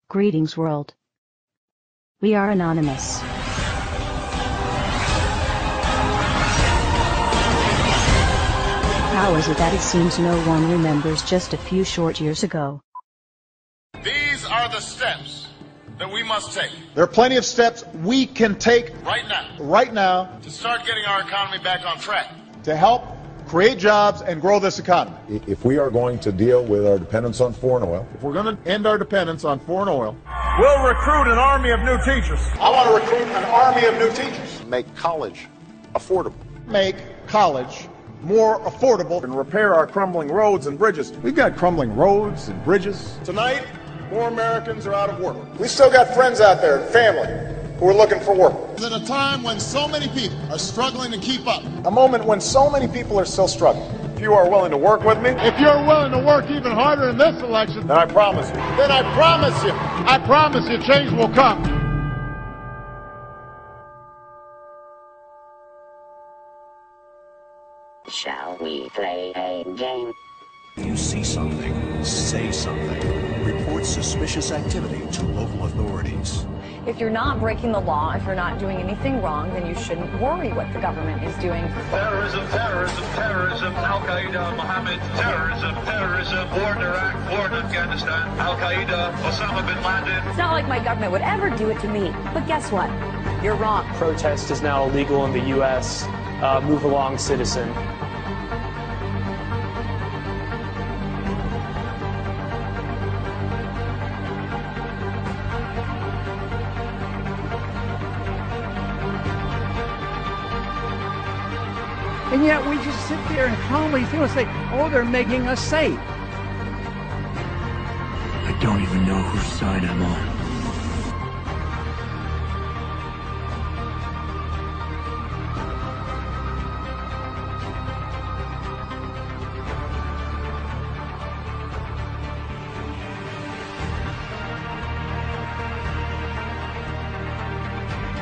Greetings, world. We are anonymous. How is it that it seems no one remembers just a few short years ago? These are the steps that we must take. There are plenty of steps we can take right now to start getting our economy back on track. To help create jobs and grow this economy. If we are going to deal with our dependence on foreign oil, If we're going to end our dependence on foreign oil, We'll recruit an army of new teachers. I want to recruit an army of new teachers. make college affordable. Make college more affordable And repair our crumbling roads and bridges. We've got crumbling roads and bridges. Tonight, more Americans are out of work. We still got friends out there, family, who are looking for work. At a time when so many people are struggling to keep up. A moment when so many people are still struggling. If you are willing to work with me, If you're willing to work even harder in this election, then I promise you, then I promise you change will come. Shall we play a game? If you see something, say something. Report suspicious activity to local authorities. If you're not breaking the law, if you're not doing anything wrong, then you shouldn't worry what the government is doing. Terrorism, terrorism, terrorism, Al-Qaeda, Mohammed, terrorism, war in Iraq, war in Afghanistan, Al-Qaeda, Osama bin Laden. It's not like my government would ever do it to me. But guess what? You're wrong. Protest is now illegal in the U.S. Move along, citizen. And yet we just sit there and calmly say, oh, they're making us safe. I don't even know whose side I'm on.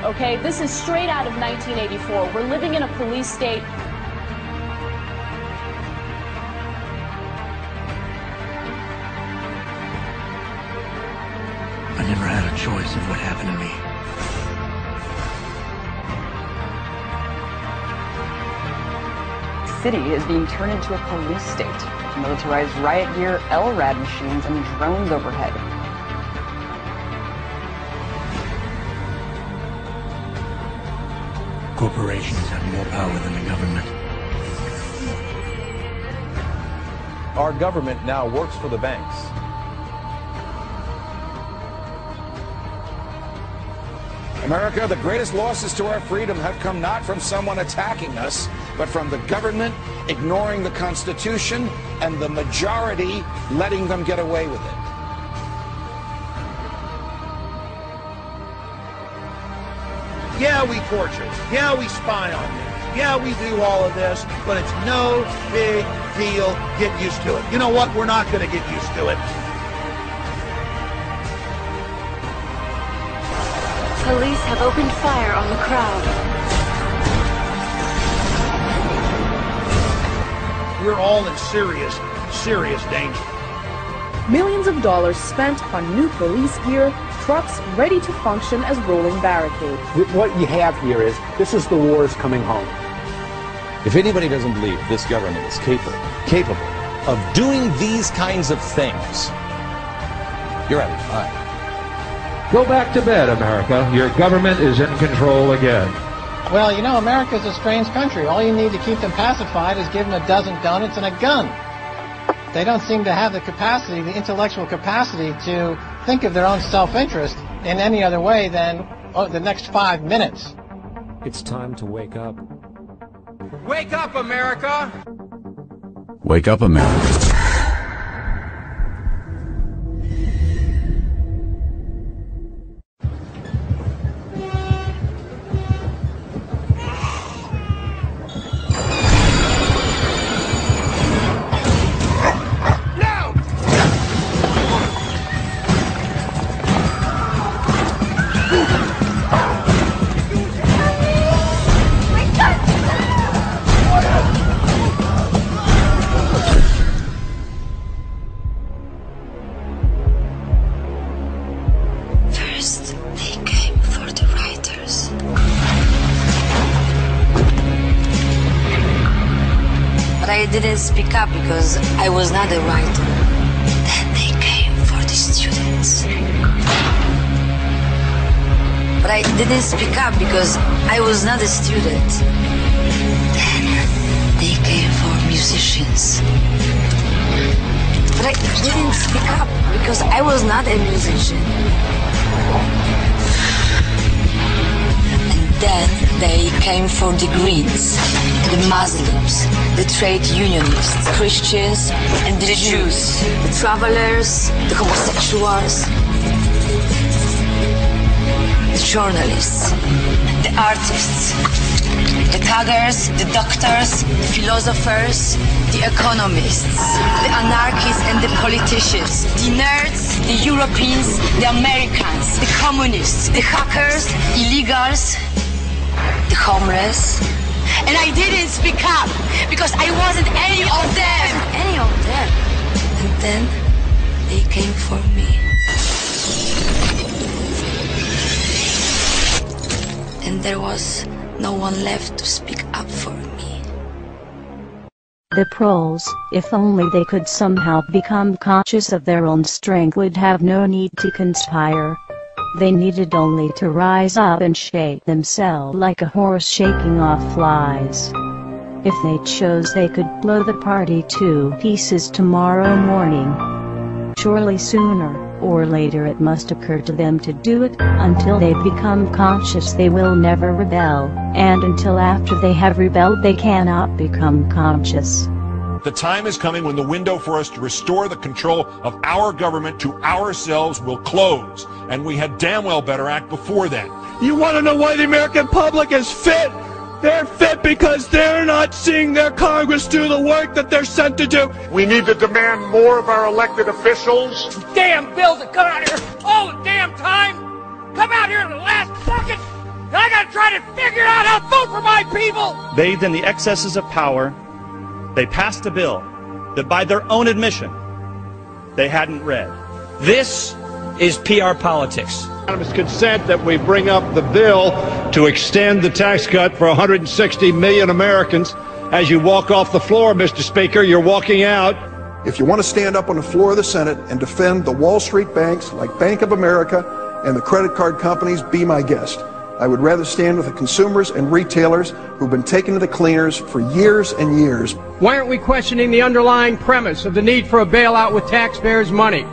Okay, this is straight out of 1984. We're living in a police state. I never had a choice in what happened to me. The city is being turned into a police state. Militarized riot gear, LRAD machines, and drones overhead. Corporations have more power than the government. Our government now works for the banks. America, the greatest losses to our freedom have come not from someone attacking us, but from the government ignoring the Constitution and the majority letting them get away with it. Yeah, we torture. Yeah, we spy on you. Yeah, we do all of this, but it's no big deal. Get used to it. You know what? We're not going to get used to it. Police have opened fire on the crowd. We're all in serious, serious danger. Millions of dollars spent on new police gear, trucks ready to function as rolling barricades. What you have here is, this is the wars coming home. If anybody doesn't believe this government is capable of doing these kinds of things, you're out of time. Go back to bed, America. Your government is in control again. Well, you know, America's a strange country. All you need to keep them pacified is give them a dozen donuts and a gun. They don't seem to have the capacity, the intellectual capacity, to think of their own self-interest in any other way than the next 5 minutes. It's time to wake up. Wake up, America! Wake up, America. I didn't speak up because I was not a writer. Then they came for the students. But I didn't speak up because I was not a student. Then they came for musicians. But I didn't speak up because I was not a musician. And then they came for the Greens, the Muslims, the trade unionists, Christians, and the Jews, the travelers, the homosexuals, the journalists, the artists, the thuggers, the doctors, the philosophers, the economists, the anarchists and the politicians, the nerds, the Europeans, the Americans, the communists, the hackers, illegals, the homeless. And I didn't speak up because I wasn't any of them. Any of them. And then they came for me. And there was no one left to speak up for me. The proles, if only they could somehow become conscious of their own strength, would have no need to conspire. They needed only to rise up and shake themselves like a horse shaking off flies. If they chose, they could blow the party to pieces tomorrow morning. Surely sooner or later it must occur to them to do it. Until they become conscious, they will never rebel, and until after they have rebelled, they cannot become conscious. The time is coming when the window for us to restore the control of our government to ourselves will close, and we had damn well better act before then. You want to know why the American public is fit? They're fit because they're not seeing their Congress do the work that they're sent to do. We need to demand more of our elected officials. Damn bills that come out here all the damn time. Come out here in the last second. And I gotta try to figure out how to vote for my people. Bathed in the excesses of power, they passed a bill that by their own admission, they hadn't read. This is PR politics. Unanimous consent that we bring up the bill to extend the tax cut for 160 million Americans. As you walk off the floor, Mr. Speaker, you're walking out. If you want to stand up on the floor of the Senate and defend the Wall Street banks like Bank of America and the credit card companies, be my guest. I would rather stand with the consumers and retailers who've been taken to the cleaners for years and years. Why aren't we questioning the underlying premise of the need for a bailout with taxpayers' money?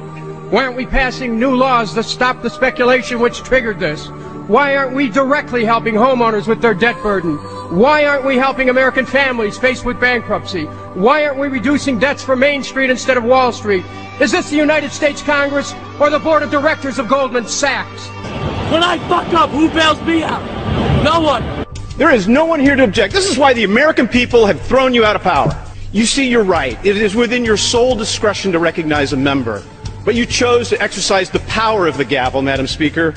Why aren't we passing new laws to stop the speculation which triggered this? Why aren't we directly helping homeowners with their debt burden? Why aren't we helping American families faced with bankruptcy? Why aren't we reducing debts for Main Street instead of Wall Street? Is this the United States Congress or the board of directors of Goldman Sachs? When I fuck up, who bails me out? No one. There is no one here to object. This is why the American people have thrown you out of power. You see, you're right. It is within your sole discretion to recognize a member. But you chose to exercise the power of the gavel, Madam Speaker.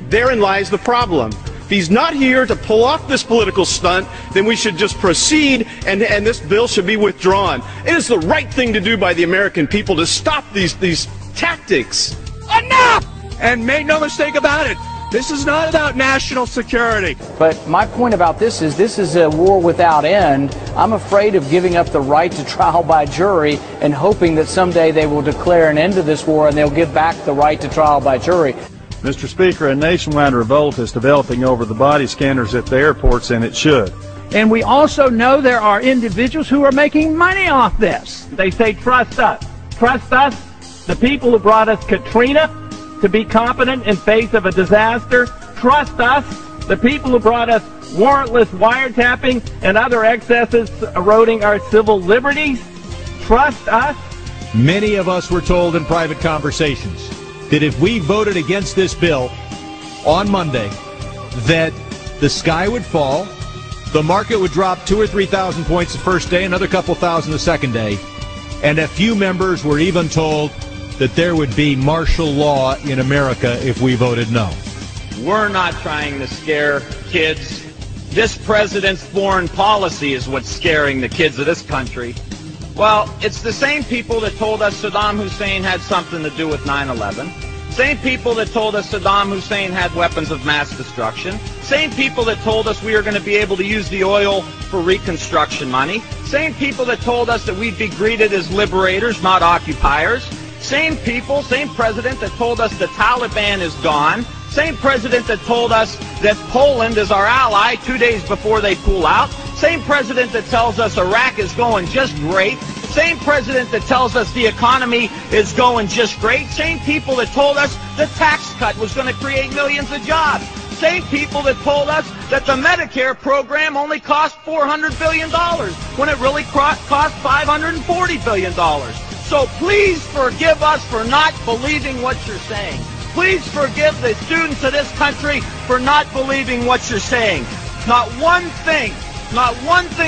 Therein lies the problem. If he's not here to pull off this political stunt, then we should just proceed and this bill should be withdrawn. It is the right thing to do by the American people to stop these tactics. Enough! And make no mistake about it, this is not about national security. But my point about this is a war without end. I'm afraid of giving up the right to trial by jury and hoping that someday they will declare an end to this war and they'll give back the right to trial by jury. Mr. Speaker, a nationwide revolt is developing over the body scanners at the airports, and it should. And we also know there are individuals who are making money off this. They say trust us. Trust us, the people who brought us Katrina, to be competent in face of a disaster. Trust us, the people who brought us warrantless wiretapping and other excesses eroding our civil liberties. Trust us. Many of us were told in private conversations that if we voted against this bill on Monday, that the sky would fall, the market would drop 2,000 or 3,000 points the first day, another couple thousand the second day, and a few members were even told that there would be martial law in America if we voted no. We're not trying to scare kids. This president's foreign policy is what's scaring the kids of this country. Well, it's the same people that told us Saddam Hussein had something to do with 9/11. Same people that told us Saddam Hussein had weapons of mass destruction. Same people that told us we were going to be able to use the oil for reconstruction money. Same people that told us that we'd be greeted as liberators, not occupiers. Same people, same president that told us the Taliban is gone. Same president that told us that Poland is our ally 2 days before they pull out. Same president that tells us Iraq is going just great. Same president that tells us the economy is going just great. Same people that told us the tax cut was going to create millions of jobs. Same people that told us that the Medicare program only cost $400 billion when it really cost $540 billion. So please forgive us for not believing what you're saying. Please forgive the students of this country for not believing what you're saying. Not one thing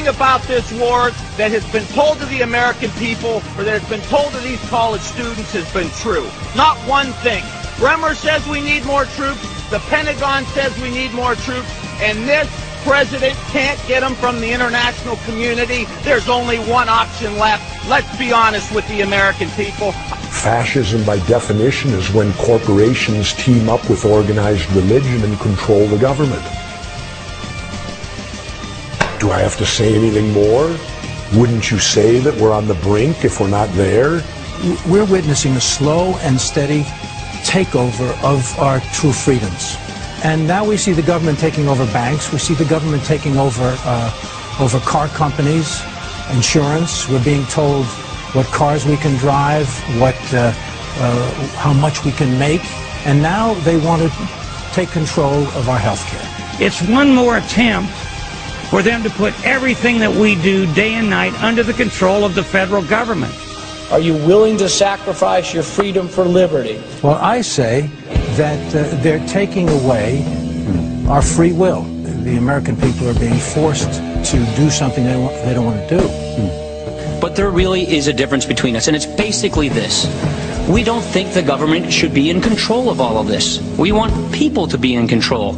about this war that has been told to the American people or that has been told to these college students has been true. Not one thing. Bremer says we need more troops. The Pentagon says we need more troops. And this president can't get them from the international community. There's only one option left. Let's be honest with the American people. Fascism, by definition, is when corporations team up with organized religion and control the government. Do I have to say anything more? Wouldn't you say that we're on the brink if we're not there? We're witnessing a slow and steady takeover of our true freedoms. And now we see the government taking over banks. We see the government taking over over car companies, insurance. We're being told what cars we can drive, how much we can make. And now they want to take control of our health care. It's one more attempt for them to put everything that we do day and night under the control of the federal government. Are you willing to sacrifice your freedom for liberty? Well, I say that they're taking away our free will. The American people are being forced to do something they don't want to do. But there really is a difference between us, and it's basically this. We don't think the government should be in control of all of this. We want people to be in control.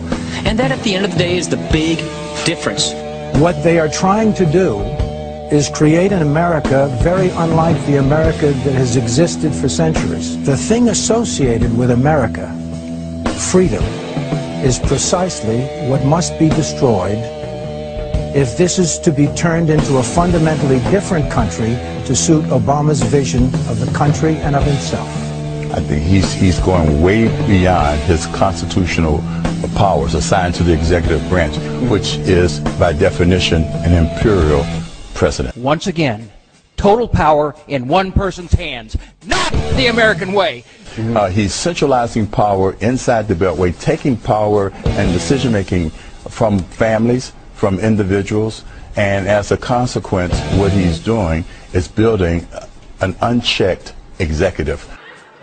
And that, at the end of the day, is the big difference. What they are trying to do is create an America very unlike the America that has existed for centuries. The thing associated with America, freedom, is precisely what must be destroyed if this is to be turned into a fundamentally different country to suit Obama's vision of the country and of himself. I think he's going way beyond his constitutional powers assigned to the executive branch, which is, by definition, an imperial president. Once again, total power in one person's hands, not the American way. He's centralizing power inside the Beltway, taking power and decision-making from families, from individuals, and as a consequence, what he's doing is building an unchecked executive.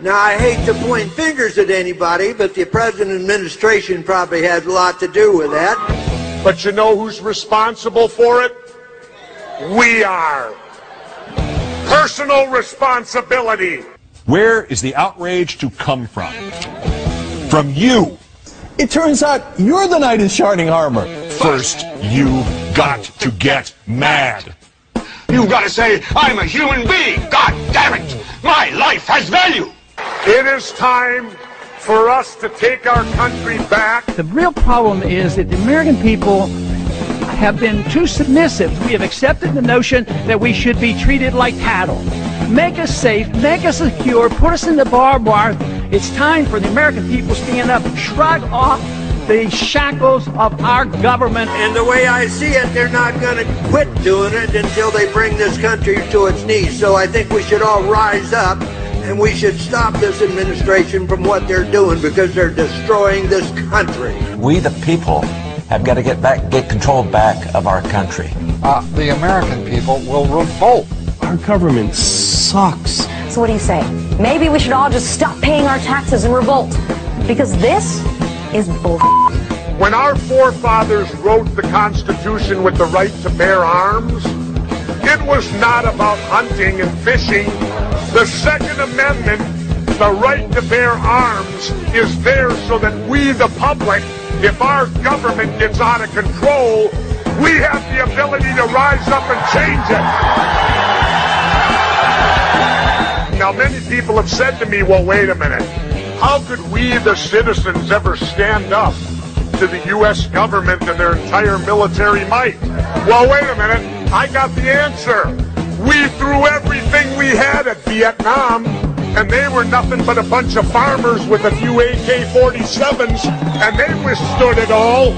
Now, I hate to point fingers at anybody, but the President administration probably had a lot to do with that. But you know who's responsible for it? We are. Personal responsibility. Where is the outrage to come from? From you. It turns out you're the knight in shining armor. First, you got to get mad. You've got to say, I'm a human being. God damn it. My life has value. It is time for us to take our country back. The real problem is that the American people have been too submissive. We have accepted the notion that we should be treated like cattle. Make us safe, make us secure, put us in the barbed wire. It's time for the American people to stand up and shrug off the shackles of our government. And the way I see it, they're not going to quit doing it until they bring this country to its knees. So I think we should all rise up and we should stop this administration from what they're doing because they're destroying this country. We, the people, have got to get control back of our country. The American people will revolt. Our government sucks. So what do you say? Maybe we should all just stop paying our taxes and revolt. Because this is bull. When our forefathers wrote the Constitution with the right to bear arms, it was not about hunting and fishing. The Second Amendment, the right to bear arms, is there so that we, the public, if our government gets out of control, we have the ability to rise up and change it. Now, many people have said to me, well, wait a minute. How could we, the citizens, ever stand up to the U.S. government and their entire military might. Well, wait a minute. I got the answer. We threw everything we had at Vietnam, and they were nothing but a bunch of farmers with a few AK-47s, and they withstood it all.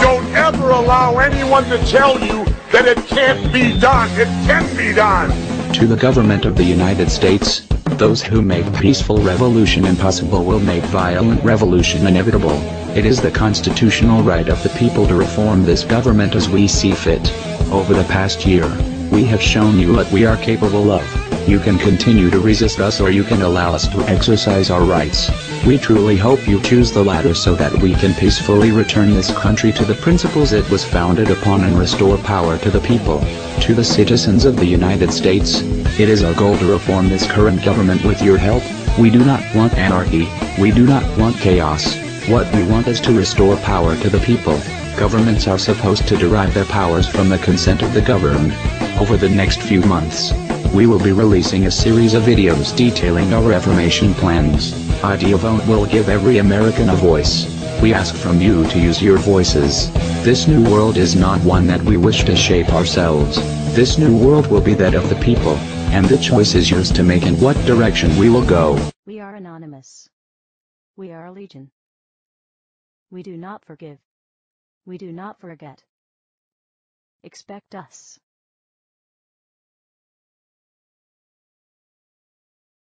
Don't ever allow anyone to tell you that it can't be done. It can be done. To the government of the United States, those who make peaceful revolution impossible will make violent revolution inevitable. It is the constitutional right of the people to reform this government as we see fit. Over the past year, we have shown you what we are capable of. You can continue to resist us, or you can allow us to exercise our rights. We truly hope you choose the latter so that we can peacefully return this country to the principles it was founded upon and restore power to the people. To the citizens of the United States, it is our goal to reform this current government with your help. We do not want anarchy. We do not want chaos. What we want is to restore power to the people. Governments are supposed to derive their powers from the consent of the governed. Over the next few months, we will be releasing a series of videos detailing our reformation plans. Idea Vote will give every American a voice. We ask from you to use your voices. This new world is not one that we wish to shape ourselves. This new world will be that of the people, and the choice is yours to make in what direction we will go. We are anonymous. We are a legion. We do not forgive. We do not forget. Expect us.